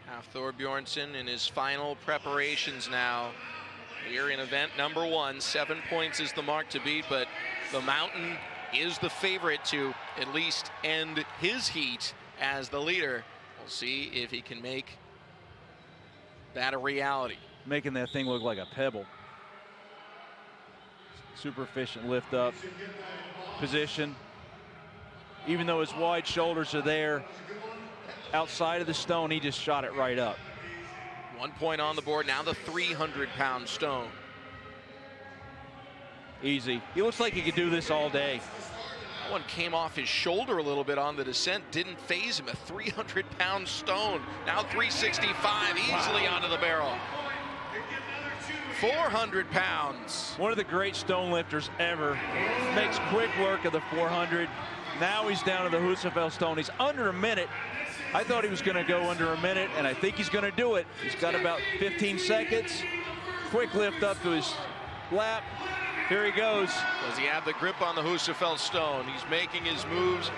Hafthour Bjornson in his final preparations now. Here in event number 1, 7 points is the mark to beat, but the Mountain is the favorite to at least end his heat as the leader. We'll see if he can make that a reality. Making that thing look like a pebble. Super efficient lift up position. Even though his wide shoulders are there, outside of the stone, he just shot it right up. 1 point on the board, now the 300-pound stone. Easy. He looks like he could do this all day. That one came off his shoulder a little bit on the descent, didn't phase him. A 300-pound stone, now 365, easily onto the barrel. 400 pounds. One of the great stone lifters ever. Makes quick work of the 400. Now he's down to the Husafell stone. He's under a minute. I thought he was going to go under a minute, and I think he's going to do it. He's got about 15 seconds. Quick lift up to his lap. Here he goes. Does he have the grip on the Husafell stone? He's making his moves,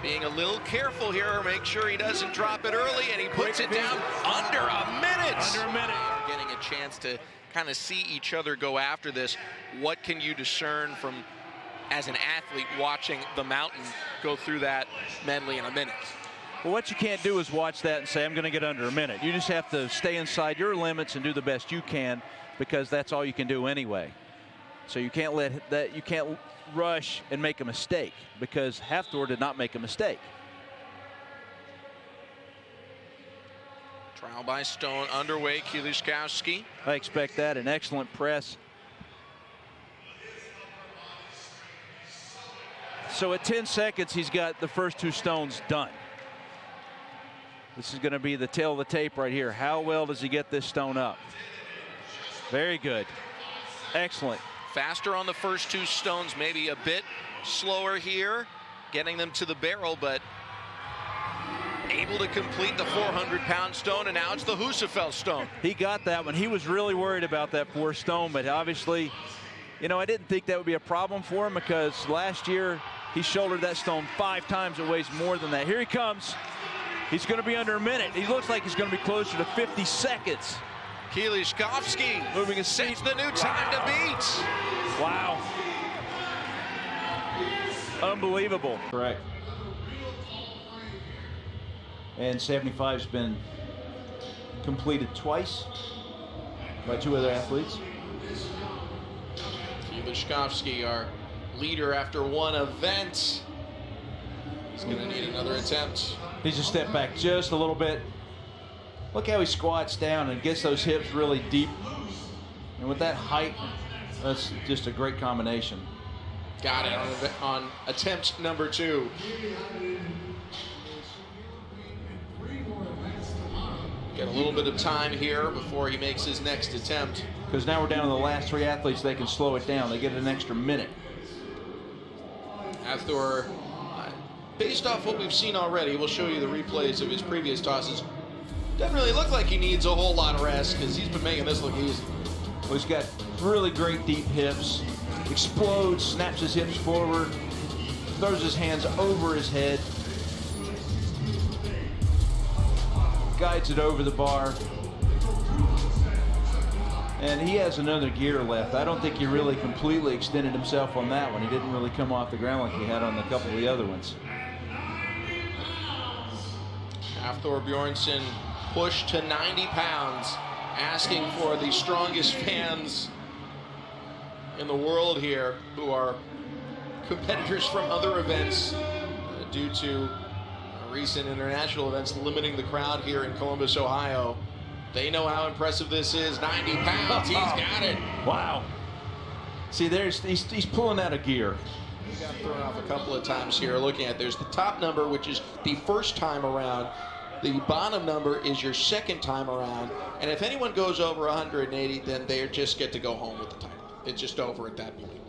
being a little careful here, make sure he doesn't drop it early, and he puts it down under a minute. Under a minute. Getting a chance to kind of see each other go after this. What can you discern from, as an athlete, watching the Mountain go through that medley in a minute? Well, what you can't do is watch that and say, I'm going to get under a minute. You just have to stay inside your limits and do the best you can, because that's all you can do anyway. So you can't let that, you can't rush and make a mistake, because Hafthour did not make a mistake. Trial by stone underway, Kelішkovskого. I expect that, an excellent press. So at 10 seconds, he's got the first 2 stones done. This is going to be the tail of the tape right here. How well does he get this stone up? Very good. Excellent. Faster on the first 2 stones, maybe a bit slower here, getting them to the barrel, but able to complete the 400-pound stone, and now it's the Husafell stone. He got that one. He was really worried about that 4th stone, but obviously, you know, I didn't think that would be a problem for him, because last year he shouldered that stone 5 times. It weighs more than that. Here he comes. He's going to be under a minute. He looks like he's going to be closer to 50 seconds. Kelішkovskого moving his sets the new time to beat. Wow. Unbelievable. Correct. And 75's been completed twice by 2 other athletes. Kelішkovskого, our leader after 1 event. He's going to need another attempt. He's a step back just a little bit. Look how he squats down and gets those hips really deep. And with that height, that's just a great combination. Got it on attempt number 2. Get a little bit of time here before he makes his next attempt. Because now we're down to the last 3 athletes. They can slow it down. They get an extra minute. Hafthour, based off what we've seen already, we'll show you the replays of his previous tosses. Doesn't really look like he needs a whole lot of rest, because he's been making this look easy. Well, he's got really great deep hips. Explodes, snaps his hips forward, throws his hands over his head, guides it over the bar. And he has another gear left. I don't think he really completely extended himself on that one. He didn't really come off the ground like he had on a couple of the other ones. Hafthour Bjornson pushed to 90 pounds, asking for the strongest fans in the world here, who are competitors from other events due to recent international events limiting the crowd here in Columbus, Ohio. They know how impressive this is. 90 pounds, he's got it. Wow. See, he's pulling out of gear. He got thrown off a couple of times here. Looking at, there's the top number, which is the first time around. The bottom number is your second time around. And if anyone goes over 180, then they just get to go home with the title. It's just over at that point.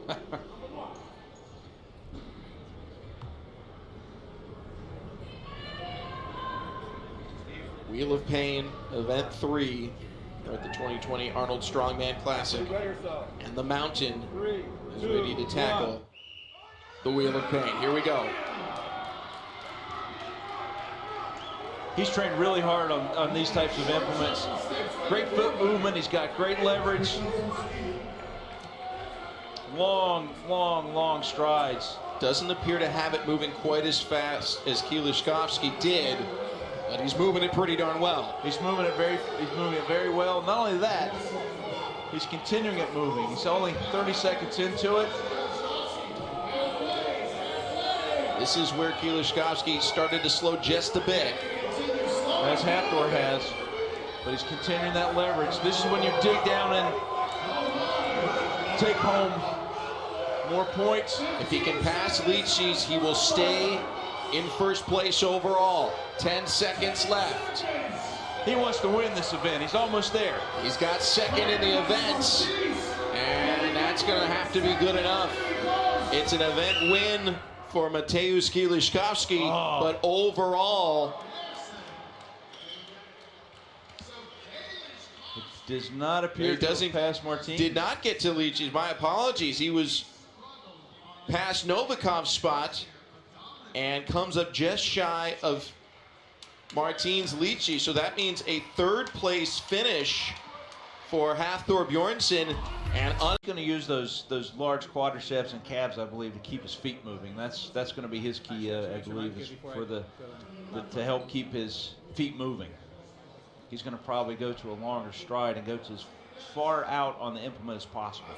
Wheel of Pain, Event 3 at the 2020 Arnold Strongman Classic. And the Mountain is ready to tackle the Wheel of Pain. Here we go. He's trained really hard on these types of implements. Great foot movement. He's got great leverage. Long, long, long strides. Doesn't appear to have it moving quite as fast as Kelішkovskого did, but he's moving it pretty darn well. He's moving it very well. Not only that, he's continuing it moving. He's only 30 seconds into it. This is where Kelішkovskого started to slow just a bit. As Hathor has, but he's continuing that leverage. This is when you dig down and take home more points. If he can pass Leachy's, he will stay in first place overall. 10 seconds left. He wants to win this event. He's almost there. He's got second in the event, and that's going to have to be good enough. It's an event win for Mateusz Kelішkovskого, but overall, it does not appear to pass Martin. Did not get to Leachy's. My apologies. He was past Novikov's spot and comes up just shy of Martin's Leachy. So that means a third place finish for Hathor Bjornsson. And he's going to use those large quadriceps and calves, I believe, to keep his feet moving. That's going to be his key, I believe, is for to help keep his feet moving. He's going to probably go to a longer stride and go to as far out on the implement as possible.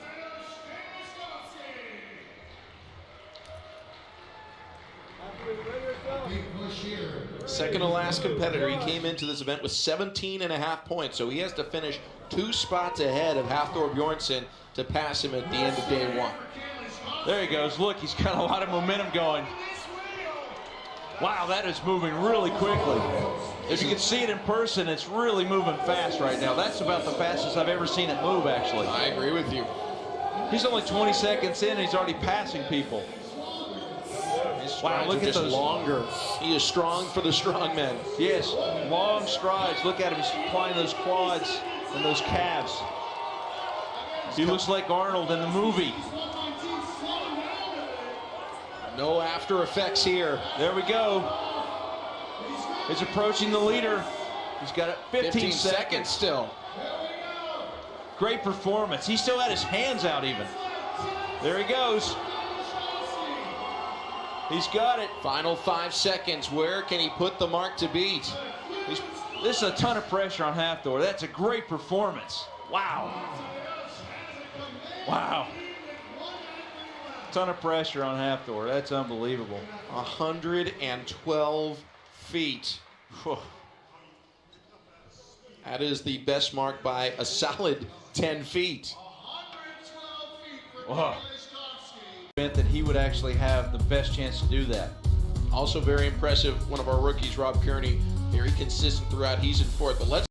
Second to last competitor. He came into this event with 17.5 points, so he has to finish 2 spots ahead of Hathor Bjornsson to pass him at the end of day 1. There he goes. Look, he's got a lot of momentum going. Wow, that is moving really quickly. If you can see it in person, it's really moving fast right now. That's about the fastest I've ever seen it move, actually. I agree with you. He's only 20 seconds in, and he's already passing people. Wow, look at those. Longer. He is strong for the strongmen. Yes, long strides. Look at him. He's applying those quads and those calves. He looks like Arnold in the movie. No after effects here. There we go. He's approaching the leader. He's got 15 seconds still. Great performance. He still had his hands out even. There he goes. He's got it. Final 5 seconds. Where can he put the mark to beat? This is a ton of pressure on Hathor. That's a great performance. Wow. Wow. Ton of pressure on Hathor. That's unbelievable. 112 feet. That is the best mark by a solid 10 feet. Whoa. That he would actually have the best chance to do that. Also very impressive, one of our rookies, Rob Kearney, very consistent throughout. He's in fourth. But let's